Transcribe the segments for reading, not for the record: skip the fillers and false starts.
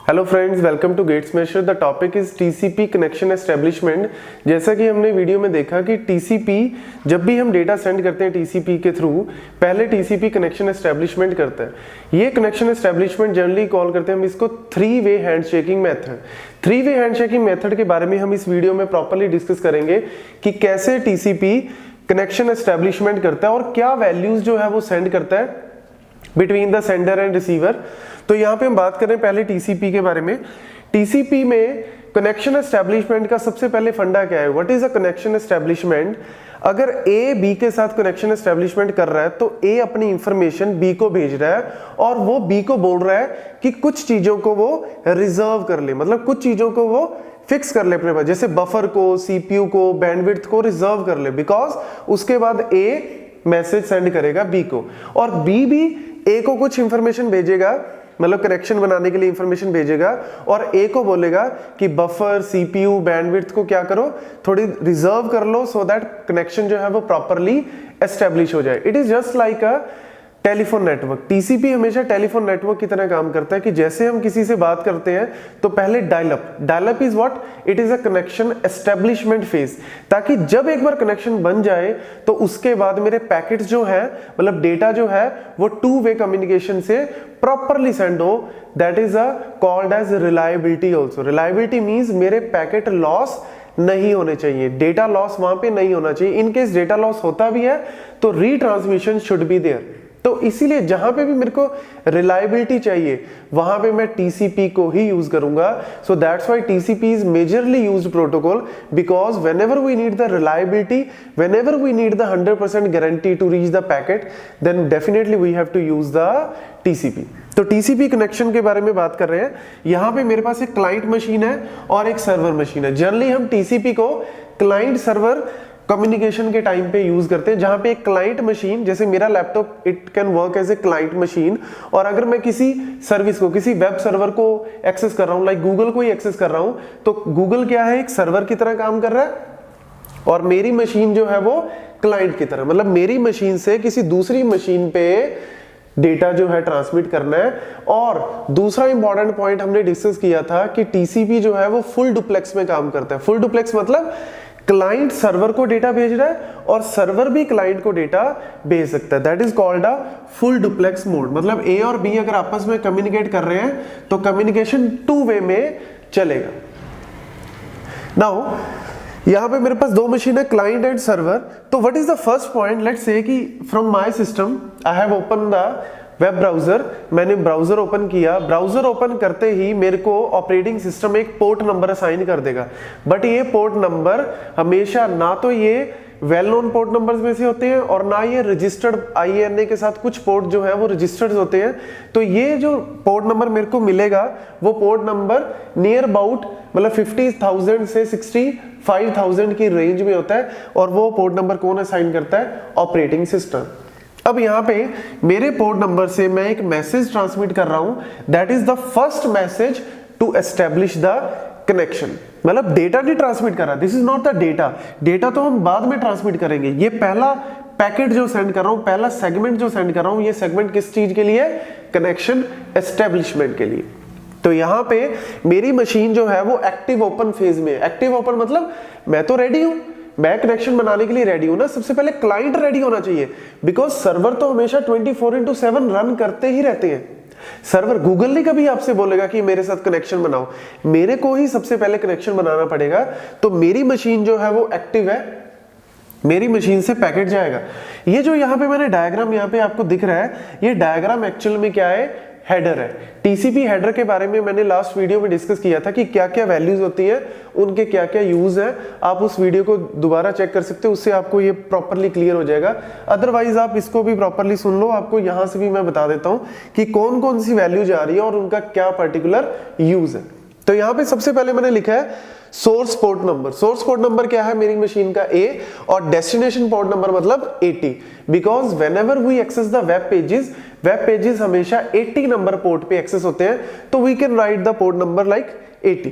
Hello friends, welcome to Gate Smashers. The topic is TCP connection establishment. जैसा कि हमने video में देखा कि टीसीपी जब भी हम डेटा सेंड करते हैं टीसीपी के थ्रू, पहले टीसीपी कनेक्शन एस्टेब्लिशमेंट करता है। ये कनेक्शन एस्टेब्लिशमेंट जनरली कॉल करते हैं हम इसको 3-वे हैंडशेकिंग मेथड। 3-वे हैंडशेकिंग मेथड के बारे में हम इस वीडियो में प्रॉपर्ली डिस्कस करेंगे कि कैसे टीसीपी कनेक्शन एस्टेब्लिशमेंट करता है और क्या वैल्यूज जो है वो सेंड करता है between the sender and receiver. तो यहाँ पे हम बात करें पहले टीसीपी के बारे में। टीसीपी में कनेक्शन एस्टेब्लिशमेंट का सबसे पहले फंडा क्या है? What is a connection establishment? अगर ए बी के साथ कनेक्शन एस्टेब्लिशमेंट कर रहा है तो ए अपनी इंफॉर्मेशन बी को भेज रहा है और वो बी को बोल रहा है कि कुछ चीजों को वो रिजर्व कर ले, मतलब कुछ चीजों को वो फिक्स कर ले अपने पास, जैसे बफर को, सीपीयू को, बैंडविड्थ को रिजर्व कर ले, बिकॉज उसके बाद ए मैसेज सेंड करेगा बी को और बी भी ए को कुछ इंफॉर्मेशन भेजेगा, मतलब कनेक्शन बनाने के लिए इंफॉर्मेशन भेजेगा और ए को बोलेगा कि बफर, सीपीयू, बैंडविड्थ को क्या करो, थोड़ी रिजर्व कर लो सो दैट कनेक्शन जो है वो प्रॉपर्ली एस्टेब्लिश हो जाए। It is just like a telephone network. TCP हमेशा टेलीफोन नेटवर्क की तरह काम करता है कि जैसे हम किसी से बात करते हैं तो पहले dial-up is what? It is a connection establishment phase, ताकि जब एक बार कनेक्शन बन जाए तो उसके बाद मेरे पैकेट्स जो है, मतलब डेटा जो है वो 2-वे कम्युनिकेशन से प्रॉपरली सेंड हो। That is a called as reliability also. Reliability means मेरे पैकेट लॉस नहीं होने चाहिए, डेटा लॉस वहां पे नहीं होना चाहिए। इन केस डेटा लॉस होता भी है तो रीट्रांसमिशन शुड बी देयर। तो इसीलिए जहां पे भी मेरे को रिलायबिलिटी चाहिए वहां पे मैं टीसीपी को ही यूज करूंगा। So that's why TCP is majorly used protocol, because whenever we need the reliability, whenever we need the 100% guarantee to reach the packet, then definitely we have to use the TCP। तो TCP connection के बारे में बात कर रहे हैं। यहाँ पे मेरे पास एक क्लाइंट मशीन है और एक सर्वर मशीन है। जनरली हम टीसीपी को क्लाइंट सर्वर कम्युनिकेशन के टाइम पे यूज करते हैं, जहां पे एक क्लाइंट मशीन, जैसे मेरा laptop, it can work as a client machine, और अगर मैं किसी सर्विस को, किसी वेब सर्वर को एक्सेस कर रहा हूं, लाइक गूगल को ही एक्सेस कर रहा हूं, तो गूगल क्या है, एक सर्वर की तरह काम कर रहा है और मेरी मशीन जो है वो क्लाइंट की तरह, मतलब मेरी मशीन से किसी दूसरी मशीन पे डेटा जो है ट्रांसमिट करना है। और दूसरा इंपॉर्टेंट पॉइंट हमने डिस्कस किया था कि टीसीपी जो है वो फुल डुप्लेक्स में काम करता है। फुल डुप्लेक्स मतलब क्लाइंट सर्वर को डेटा भेज रहा है और सर्वर भी क्लाइंट को डेटा भेज सकता है। That is called a full duplex mode. मतलब ए और बी अगर आपस में कम्युनिकेट कर रहे हैं तो कम्युनिकेशन 2-वे में चलेगा। नाउ यहां पे मेरे पास दो मशीन है, क्लाइंट एंड सर्वर। तो what is the first point? Let's say that from my system I have open the web browser. मैंने ब्राउजर ओपन किया। ब्राउजर ओपन करते ही मेरे को ऑपरेटिंग सिस्टम एक पोर्ट नंबर असाइन कर देगा, बट ये पोर्ट नंबर हमेशा ना तो ये वेल नोन पोर्ट नंबर्स में से होते हैं और ना ये रजिस्टर्ड IANA के साथ कुछ पोर्ट जो है वो रजिस्टर्ड होते हैं। तो ये जो पोर्ट नंबर मेरे को मिलेगा वो पोर्ट नंबर नियर अबाउट, मतलब 50,000 से 65,000 की रेंज में होता है और वो पोर्ट नंबर कौन असाइन करता है? Operating system. अब यहाँ पे मेरे पोर्ट नंबर से मैं एक मैसेज ट्रांसमिट कर रहा हूं, that is the first message to establish the connection. मतलब डेटा नहीं ट्रांसमिट कर रहा, this is not the data तो हम बाद में ट्रांसमिट करेंगे। ये पहला पैकेट जो सेंड कर रहा हूं, पहला सेगमेंट जो सेंड कर रहा हूं, ये सेगमेंट किस चीज के लिए? कनेक्शन एस्टेब्लिशमेंट के लिए। तो यहाँ पे मेरी मशीन जो है वो एक्टिव ओपन फेज में। एक्टिव ओपन मतलब मैं तो रेडी हूं, मैं कनेक्शन बनाने के लिए रेडी हूं ना। सबसे पहले क्लाइंट रेडी होना चाहिए, बिकॉज सर्वर तो हमेशा 24/7 रन करते ही रहते हैं। सर्वर, गूगल नहीं कभी आपसे बोलेगा कि मेरे साथ कनेक्शन बनाओ, मेरे को ही सबसे पहले कनेक्शन बनाना पड़ेगा। तो मेरी मशीन जो है वो एक्टिव है, मेरी मशीन से पैकेट जाएगा। ये जो यहाँ पे मैंने डायग्राम यहाँ पे आपको दिख रहा है, ये डायग्राम एक्चुअल में क्या है? हेडर है। टीसीपी हेडर के बारे में मैंने लास्ट वीडियो में डिस्कस किया था कि क्या क्या वैल्यूज होती है, उनके क्या क्या यूज है। आप उस वीडियो को दोबारा चेक कर सकते हो, उससे आपको ये प्रॉपर्ली क्लियर हो जाएगा। अदरवाइज आप इसको भी प्रॉपर्ली सुन लो, आपको यहां से भी मैं बता देता हूं कि कौन कौन सी वैल्यूज आ रही है और उनका क्या पर्टिकुलर यूज है। तो यहाँ पे सबसे पहले मैंने लिखा है source port number. Source port number क्या है? मेरी मशीन का A, और डेस्टिनेशन पोर्ट नंबर मतलब 80, because whenever we access the web pages हमेशा 80 नंबर पोर्ट पे एक्सेस होते हैं, तो we can write the port number like 80।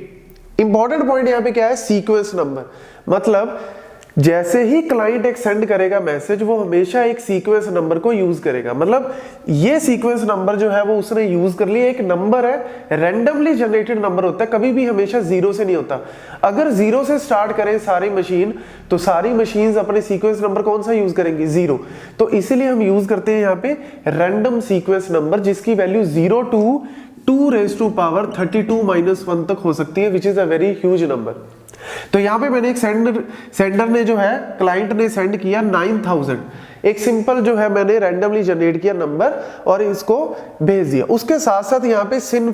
Important point यहाँ पे क्या है? Sequence number. मतलब जैसे ही क्लाइंट एक सेंड करेगा मैसेज, वो हमेशा एक सीक्वेंस नंबर को यूज करेगा। मतलब ये सीक्वेंस नंबर जो है वो उसने यूज कर लिया। एक नंबर है, रैंडमली जनरेटेड नंबर होता है, कभी भी हमेशा जीरो से नहीं होता। अगर जीरो से स्टार्ट करें सारी मशीन, तो सारी मशीन्स अपने सीक्वेंस नंबर कौन सा यूज करेंगी? जीरो। तो इसीलिए हम यूज करते हैं यहाँ पे रैंडम सीक्वेंस नंबर, जिसकी वैल्यू 0 to 2⁻32 - 1 तक हो सकती है, which is a very huge number. तो यहां पे मैंने एक सेंडर ने जो है, क्लाइंट ने सेंड किया 9000, एक सिंपल जो है मैंने रैंडमली जनरेट किया नंबर और इसको भेज दिया। उसके साथ साथ यहां पे सिन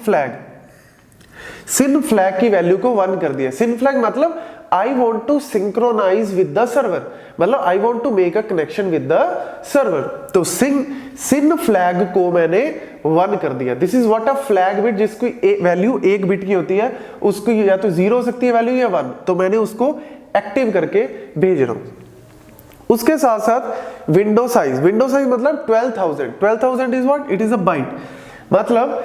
फ्लैग की वैल्यू को 1 कर दिया। सिन फ्लैग मतलब I want to synchronise with the server, मतलब I want to make a connection with the server. तो सिन फ्लैग को मैंने 1 कर दिया। This is what a flag bit, जिसकी वैल्यू 1 बिट की होती है, उसको या तो 0 हो सकती है वैल्यू या 1, तो मैंने उसको एक्टिव करके भेज रहा हूं। उसके साथ साथ विंडो साइज मतलब 12,000 is what? It is a byte. मतलब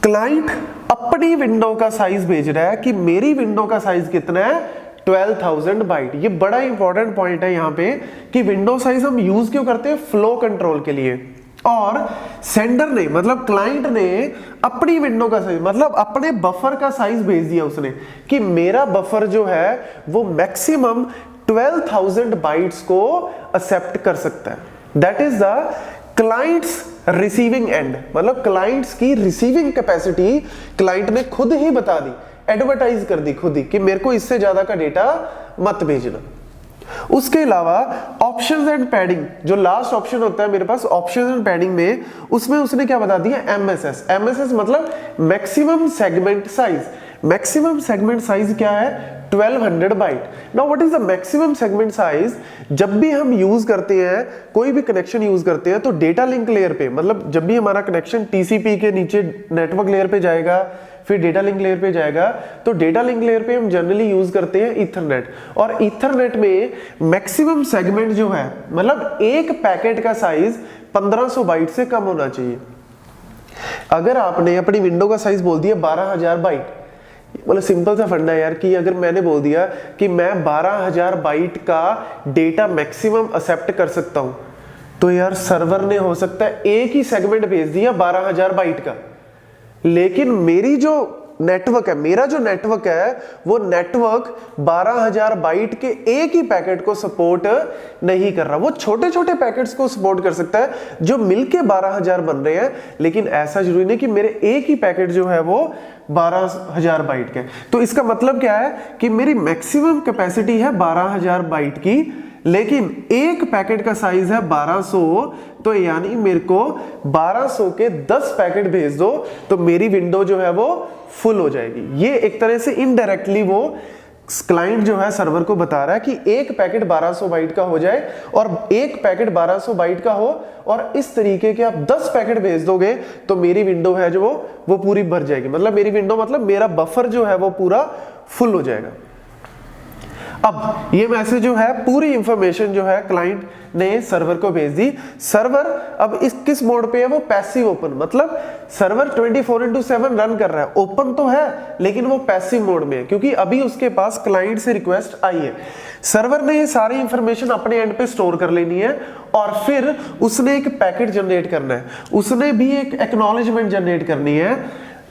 क्लाइंट अपनी विंडो का साइज भेज रहा है कि मेरी विंडो का साइज कितना है? 12,000 बाइट। ये बड़ा इंपॉर्टेंट पॉइंट है यहाँ पे कि विंडो साइज हम यूज क्यों करते हैं? फ्लो कंट्रोल के लिए। और सेंडर ने मतलब क्लाइंट ने अपनी विंडो का साइज मतलब अपने बफर का साइज भेज दिया उसने कि मेरा बफर जो है वो मैक्सिमम 12,000 बाइट्स को एक्सेप्ट कर सकता है। That is the clients receiving end, मतलब क्लाइंट्स की रिसीविंग कैपेसिटी क्लाइंट ने खुद ही बता दी, एडवर्टाइज कर दी खुद ही कि मेरे को इससे ज्यादा का डेटा मत भेजना। उसके अलावा ऑप्शंस एंड पैडिंग, जो लास्ट ऑप्शन होता है मेरे पास ऑप्शंस एंड पैडिंग में, उसमें उसने क्या बता दिया? एमएसएस मतलब maximum segment size. Maximum segment size क्या है? 1200 byte. Now what is the maximum segment size? जब भी हम यूज करते हैं, कोई भी कनेक्शन यूज करते हैं, तो डेटा लिंक लेयर पे, मतलब जब भी हमारा कनेक्शन टीसीपी के नीचे नेटवर्क लेयर पे जाएगा, फिर डेटा लिंक लेयर पे जाएगा, तो डेटा लिंक लेयर पे हम जनरली यूज करते हैं ईथरनेट। और ईथरनेट में मैक्सिमम सेगमेंट जो है, मतलब एक पैकेट का साइज 1500 बाइट से कम होना चाहिए। अगर आपने अपनी विंडो का साइज बोल दिया 12,000 बाइट, मतलब सिंपल सा फंडा है यार कि अगर मैंने बोल दिया कि मैं 12,000 बाइट का डेटा मैक्सिमम एक्सेप्ट कर सकता हूं, तो यार सर्वर ने हो सकता है एक ही सेगमेंट भेज दिया 12,000 बाइट का, लेकिन मेरी जो नेटवर्क है, मेरा जो नेटवर्क है, वो नेटवर्क 12,000 बाइट के एक ही पैकेट को सपोर्ट नहीं कर रहा। वो छोटे छोटे पैकेट्स को सपोर्ट कर सकता है जो मिलके 12,000 बन रहे हैं, लेकिन ऐसा जरूरी नहीं कि मेरे एक ही पैकेट जो है वो 12,000 बाइट के। तो इसका मतलब क्या है कि मेरी मैक्सिमम कैपेसिटी है 12,000 बाइट की, लेकिन एक पैकेट का साइज है 1200, तो यानी मेरे को 1200 के 10 पैकेट भेज दो तो मेरी विंडो जो है वो फुल हो जाएगी। ये एक तरह से इनडायरेक्टली वो क्लाइंट जो है सर्वर को बता रहा है कि एक पैकेट 1200 बाइट का हो जाए और एक पैकेट 1200 बाइट का हो, और इस तरीके के आप 10 पैकेट भेज दोगे तो मेरी विंडो है जो वो पूरी भर जाएगी। मतलब मेरी विंडो मतलब मेरा बफर जो है वो पूरा फुल हो जाएगा। अब ये मैसेज जो है, पूरी इंफॉर्मेशन जो है क्लाइंट ने सर्वर को भेज दी। सर्वर अब इस किस मोड पे है? वो पैसिव ओपन, मतलब सर्वर 24/7 रन कर रहा है। ओपन तो है लेकिन वो पैसिव मोड में है, क्योंकि अभी उसके पास क्लाइंट से रिक्वेस्ट आई है। सर्वर ने ये सारी इंफॉर्मेशन अपने एंड पे स्टोर कर लेनी है और फिर उसने एक पैकेट जनरेट करना है, उसने भी एक एक्नॉलेजमेंट जनरेट करनी है।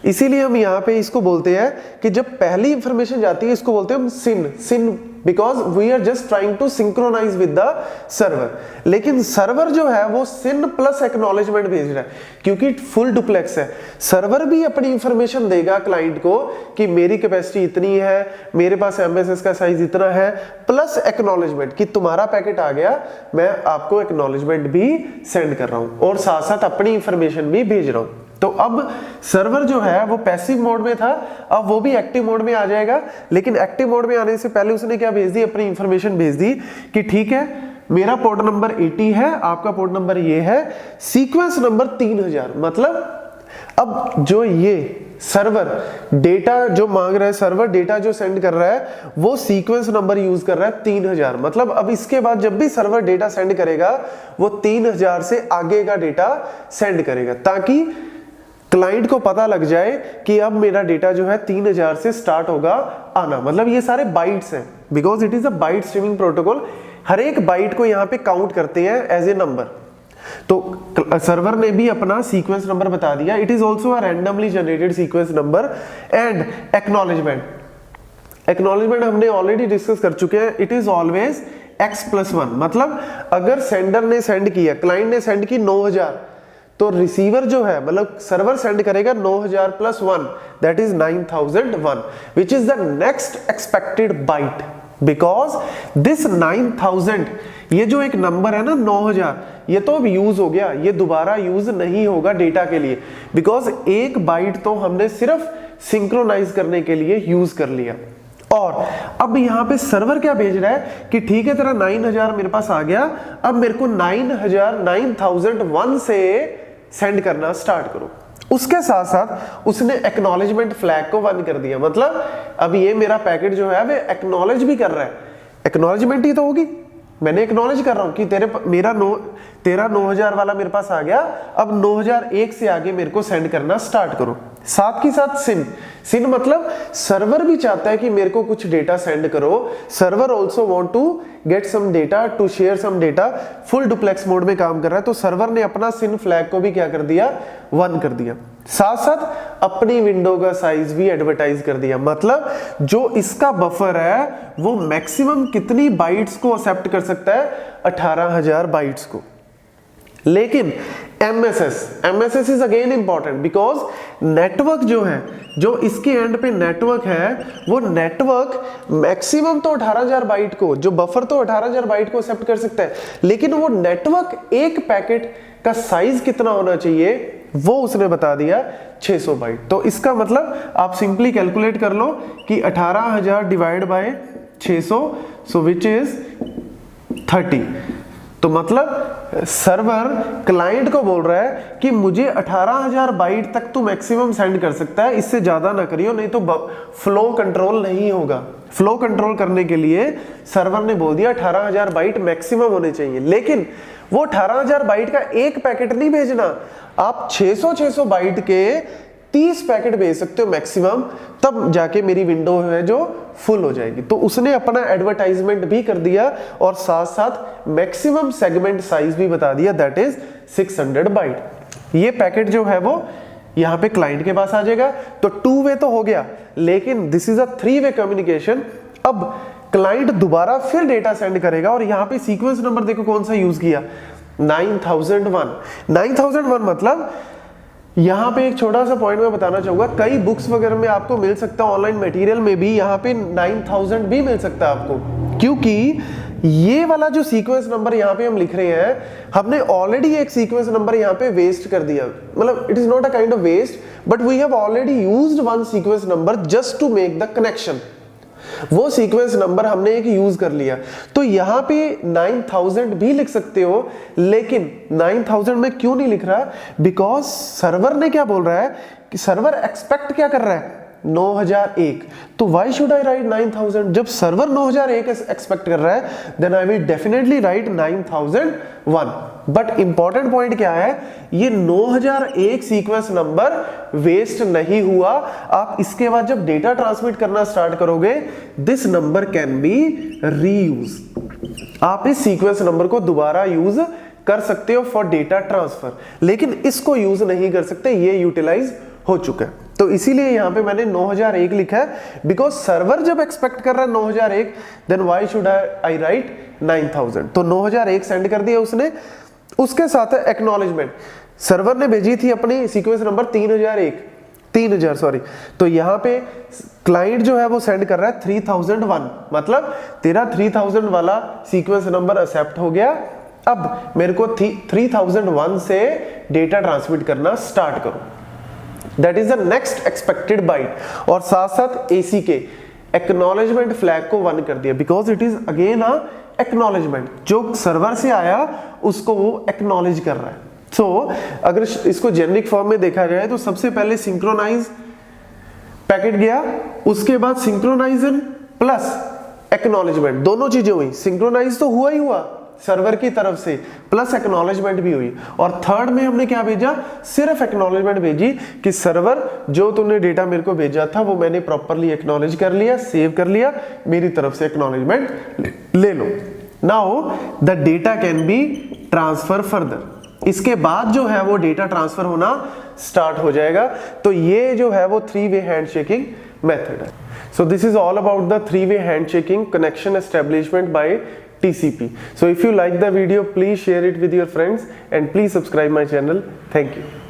इसीलिए हम यहाँ पे इसको बोलते हैं कि जब पहली इंफॉर्मेशन जाती है इसको बोलते हैं हम SYN, because we are just trying to synchronise with the server. लेकिन सर्वर जो है वो सिन प्लस एक्नॉलेजमेंट भेज रहा है, क्योंकि फुल डुप्लेक्स है। सर्वर भी अपनी इंफॉर्मेशन देगा क्लाइंट को कि मेरी कैपेसिटी इतनी है, मेरे पास एमएसएस का साइज इतना है, प्लस एक्नॉलेजमेंट कि तुम्हारा पैकेट आ गया, मैं आपको एक्नॉलेजमेंट भी सेंड कर रहा हूं और साथ साथ अपनी इंफॉर्मेशन भी भेज रहा हूं। तो अब सर्वर जो है वो पैसिव मोड में था, अब वो भी एक्टिव मोड में आ जाएगा। लेकिन एक्टिव मोड में आने से पहले उसने क्या भेज दी? अपनी इंफॉर्मेशन भेज दी कि ठीक है, मेरा पोर्ट नंबर 80 है, आपका पोर्ट नंबर ये है, सीक्वेंस नंबर 3000। मतलब अब जो ये सर्वर डेटा जो मांग रहा है, सर्वर डेटा जो सेंड कर रहा है, वो सीक्वेंस नंबर यूज कर रहा है 3000। मतलब अब इसके बाद जब भी सर्वर डेटा सेंड करेगा वो 3000 से आगे का डेटा सेंड करेगा, ताकि क्लाइंट को पता लग जाए कि अब मेरा डेटा जो है 3000 से स्टार्ट होगा आना। मतलब ये सारे बाइट्स हैं, because it is a byte streaming protocol. हर एक बाइट को यहाँ पे काउंट करते हैं एज ए नंबर। तो सर्वर ने भी अपना सीक्वेंस नंबर बता दिया, it is also a randomly generated sequence number. And acknowledgement हमने ऑलरेडी डिस्कस कर चुके हैं, इट इज ऑलवेज x+1। मतलब अगर सेंडर ने सेंड किया, क्लाइंट ने सेंड की 9000, तो रिसीवर जो है मतलब सर्वर सेंड करेगा 9000 + 1, that is 9001, which is the next expected byte. Because this 9000, ये जो एक नंबर है ना 9000, ये तो अब यूज हो गया, ये दोबारा यूज नहीं होगा डेटा के लिए, बिकॉज एक बाइट तो हमने सिर्फ सिंक्रोनाइज करने के लिए यूज कर लिया। और अब यहां पे सर्वर क्या भेज रहा है कि ठीक है तेरा 9000 मेरे पास आ गया, अब मेरे को 9001 से सेंड करना स्टार्ट करो। उसके साथ साथ उसने एक्नॉलेजमेंट फ्लैग को 1 कर दिया, मतलब अब ये मेरा पैकेट जो है वे एक्नॉलेज भी कर रहा है। एक्नॉलेजमेंट ही तो होगी, मैंने एक्नॉलेज कर रहा हूं कि तेरा 9000 वाला मेरे पास आ गया, अब 9001 से आगे मेरे को सेंड करना स्टार्ट करो। साथ ही साथ सिन मतलब सर्वर भी चाहता है कि मेरे को कुछ डेटा सेंड करो। Server also want to get some data, to share some data. Full duplex mode में काम कर रहा है, तो सर्वर ने अपना सिन फ्लैग को भी क्या कर दिया, 1 कर दिया। साथ साथ अपनी विंडो का साइज भी एडवर्टाइज कर दिया, मतलब जो इसका बफर है वो मैक्सिमम कितनी बाइट्स को एक्सेप्ट कर सकता है, 18000 बाइट्स को। लेकिन MSS is again important, because network जो है, जो इसके एंड पे नेटवर्क है, वो नेटवर्क मैक्सिमम तो 18000 बाइट को, जो बफर तो 18000 बाइट को एक्सेप्ट कर सकता है, लेकिन वो नेटवर्क एक पैकेट का साइज कितना होना चाहिए वो उसने बता दिया 600 बाइट। तो इसका मतलब आप सिंपली कैलकुलेट कर लो कि 18000 divide by 600, so which is 30। तो मतलब सर्वर क्लाइंट को बोल रहा है कि मुझे 18000 बाइट तक तो मैक्सिमम सेंड कर सकता है, इससे ज्यादा ना करियो, नहीं तो फ्लो कंट्रोल नहीं होगा। फ्लो कंट्रोल करने के लिए सर्वर ने बोल दिया 18000 बाइट मैक्सिमम होने चाहिए, लेकिन वो 18000 बाइट का एक पैकेट नहीं भेजना, आप 600 बाइट के 30 पैकेट भेज सकते हो मैक्सिमम, तब जाके मेरी विंडो है जो फुल हो जाएगी। तो उसने अपना एडवर्टाइजमेंट भी कर दिया और साथ साथ मैक्सिमम सेगमेंट साइज भी बता दिया, दैट इज 600 बाइट। ये पैकेट जो है वो यहां पे क्लाइंट के पास आ जाएगा। तो 2 वे तो हो गया, लेकिन this is a 3 way communication. अब क्लाइंट दोबारा फिर डेटा सेंड करेगा और यहां पे सीक्वेंस नंबर देखो कौन सा यूज किया, 9001 मतलब यहाँ पे एक छोटा सा पॉइंट मैं बताना चाहूंगा, कई बुक्स वगैरह में आपको मिल सकता है, ऑनलाइन मटेरियल में भी यहाँ पे 9000 भी मिल सकता है आपको, क्योंकि ये वाला जो सीक्वेंस नंबर यहाँ पे हम लिख रहे हैं, हमने ऑलरेडी एक सीक्वेंस नंबर यहाँ पे वेस्ट कर दिया, मतलब it is not a kind of waste, but we have already used one sequence number just to make the connection. वो सीक्वेंस नंबर हमने एक यूज कर लिया, तो यहां पे 9000 भी लिख सकते हो, लेकिन 9000 में क्यों नहीं लिख रहा, बिकॉज सर्वर ने क्या बोल रहा है कि सर्वर एक्सपेक्ट क्या कर रहा है, 9001। तो व्हाई शुड आई राइट 9000? जब सर्वर 9001 एक्सपेक्ट कर रहा है, then I will definitely write 9001। But important point क्या है, ये 9001 सीक्वेंस नंबर वेस्ट नहीं हुआ। आप इसके बाद जब डेटा ट्रांसमिट करना स्टार्ट करोगे, this number can be reuse. आप इस सीक्वेंस नंबर को दोबारा यूज कर सकते हो फॉर डेटा ट्रांसफर, लेकिन इसको यूज नहीं कर सकते, ये यूटिलाइज हो चुका है। तो इसीलिए यहां पे मैंने 9001 लिखा है, बिकॉज सर्वर जब एक्सपेक्ट कर रहा है 9001, then why should I write 9000? तो 9001 सेंड कर दिया उसने। उसके साथ है एक्नॉलेजमेंट, सर्वर ने भेजी थी अपनी सीक्वेंस नंबर 3000 सॉरी, तो यहां पे क्लाइंट जो है वो सेंड कर रहा है 3001, मतलब तेरा 3000 वाला सीक्वेंस नंबर एक्सेप्ट हो गया, अब मेरे को 3001 से डेटा ट्रांसमिट करना स्टार्ट करो, that is the next expected byte. और साथ साथ एसी के एक्नॉलेजमेंट फ्लैग को 1 कर दिया, because it is again a acknowledgement, जो सर्वर से आया उसको वो एक्नॉलेज कर रहा है। सो अगर इसको जेनरिक फॉर्म में देखा जाए तो सबसे पहले सिंक्रोनाइज पैकेट गया, उसके बाद सिंक्रोनाइजन प्लस एक्नॉलेजमेंट, दोनों चीजें हुई। सिंक्रोनाइज तो हुआ ही हुआ, सर्वर की तरफ से प्लस एक्नॉलेजमेंट भी हुई, और थर्ड में हमने क्या भेजा, सिर्फ एक्नॉलेजमेंट भेजी कि सर्वर जो तुमने डेटा मेरे को भेजा था वो मैंने प्रॉपरली एक्नॉलेज कर लिया, सेव कर लिया, मेरी तरफ से एक्नॉलेजमेंट ले लो। Now the data can be transfer further. इसके बाद जो है वो डेटा ट्रांसफर होना स्टार्ट हो जाएगा। तो ये जो है वो 3-वे हैंडशेकिंग मेथड है। So this is all about the 3-way handshaking connection establishment by TCP. So if you like the video, please share it with your friends and please subscribe my channel. Thank you.